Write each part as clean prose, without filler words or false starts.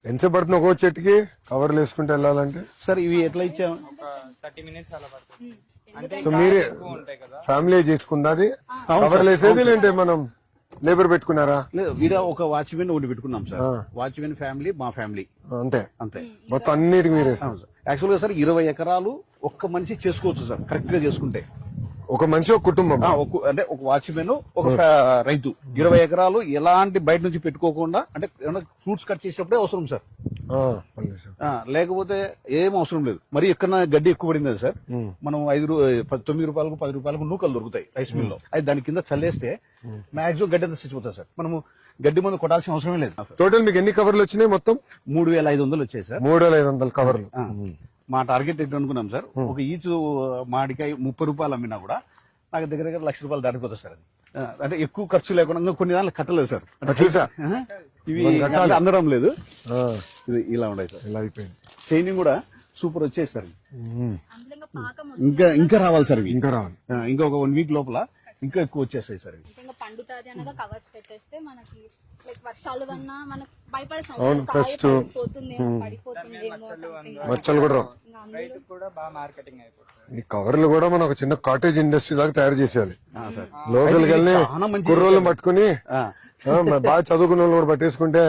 ఎంత పడుతుంది ఒక్కో చెట్టుకి కవర్లు వేసుకుంటూ వెళ్ళాలంటే? సార్ ఇవి ఎట్లా ఇచ్చాము? 30 minutes అలా పడుతుంది. అంటే సో మీరే ఎక్కువ ఉంటాయి కదా. ఫ్యామిలీ చేసుకున్నది కవర్లు వేసేది, లేదంటే మనం లేబర్ పెట్టుకున్నారా? లేదు, వీడ ఒక వాచ్మెన్ ఒకటి పెట్టుకున్నాం సార్. వాచ్మెన్ ఫ్యామిలీ, మా ఫ్యామిలీ అంతే అంతే. మొత్తం అన్నిటికి మీరే? యాక్చువల్ గా సార్ 20 ఎకరాలు ఒక్క మనిషి చేసుకోవచ్చు సార్, కరెక్ట్ గా చేసుకుంటే. ఒక మనిషి ఒక కుటుంబం? అంటే ఒక వాచ్మెన్, ఒక రైతు. 20 ఎకరాలు ఎలాంటి బయట నుంచి పెట్టుకోకుండా, అంటే ఫ్రూట్స్ కట్ చేసేటప్పుడే అవసరం సార్, లేకపోతే ఏం అవసరం లేదు. మరి ఎక్కడ గడ్డి ఎక్కువ పడింది సార్, మనం 9 రూపాయలకు 10 రూపాయలకు నూకలు దొరుకుతాయి రైస్ మిల్ లో. అది దాని కింద చల్లేస్తే మాక్సిమం గడ్డి అంతా చచ్చిపోతుంది సార్. మనము గడ్డి మందు కొట్టాల్సిన అవసరమే లేదు. టోటల్ మీకు ఎన్ని కవర్లు వచ్చినాయి? మొత్తం 3500 వచ్చాయి సార్. 3500 కవర్లు. మా టార్గెట్ ఎట్లా అనుకున్నాం సార్, ఒక ఈచు మామిడికాయ 30 రూపాయలు అమ్మినా కూడా నాకు దగ్గర దగ్గర 1,00,000 రూపాయలు దాటిపోతుంది సార్. అది అంటే ఎక్కువ ఖర్చు లేకుండా కొన్ని దాంట్లో కట్టలేదు సార్. చూసా ఇవి అందడం లేదు, ఇది ఇలా ఉన్నాయి సార్. ఇలా అయిపోయింది. షైనింగ్ కూడా సూపర్ వచ్చేది సార్. ఇంకా రావాలి సార్, ఇంకా రావాలి. ఇంకా ఒక 1 వీక్ లోపల ఇంకా ఎక్కువ వచ్చేస్తాయి సార్. పండుతాది అనగా కవర్స్ పెట్టేస్తే మనకి వర్షాలు వల్ల మనకు అవును ఫస్ట్ మచ్చలు కూడా రైతుకు కూడా బాగా మార్కెటింగ్ అయిపోతుంది. ఈ కవర్లు కూడా మనం ఒక చిన్న కాటేజ్ ఇండస్ట్రీ దాకా తయారు చేసేయాలి. లోకల్ కి కుర్రోళ్ళు పట్టుకుని బాగా చదువుకున్న వాళ్ళు కూడా పట్టేసుకుంటే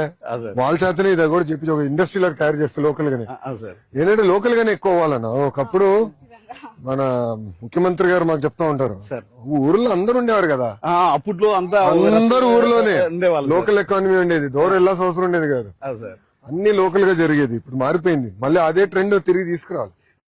వాళ్ళ చేతనే ఇది కూడా చెప్పి ఒక ఇండస్ట్రీ లాగా తయారు చేస్తే లోకల్ గానే. ఏంటంటే లోకల్ గానే ఎక్కువ అవ్వాలన్న. ఒకప్పుడు మన ముఖ్యమంత్రి గారు మాకు చెప్తా ఉంటారు, ఊర్లో అందరు ఉండేవారు కదా అప్పట్లో, అందరు ఊర్లోనే లోకల్ ఎకానమీ ఉండేది, దూరం వెళ్ళాల్సిన అవసరం ఉండేది కాదు, అన్ని లోకల్ గా జరిగేది. ఇప్పుడు మారిపోయింది, మళ్ళీ అదే ట్రెండ్ తిరిగి తీసుకురావాలి.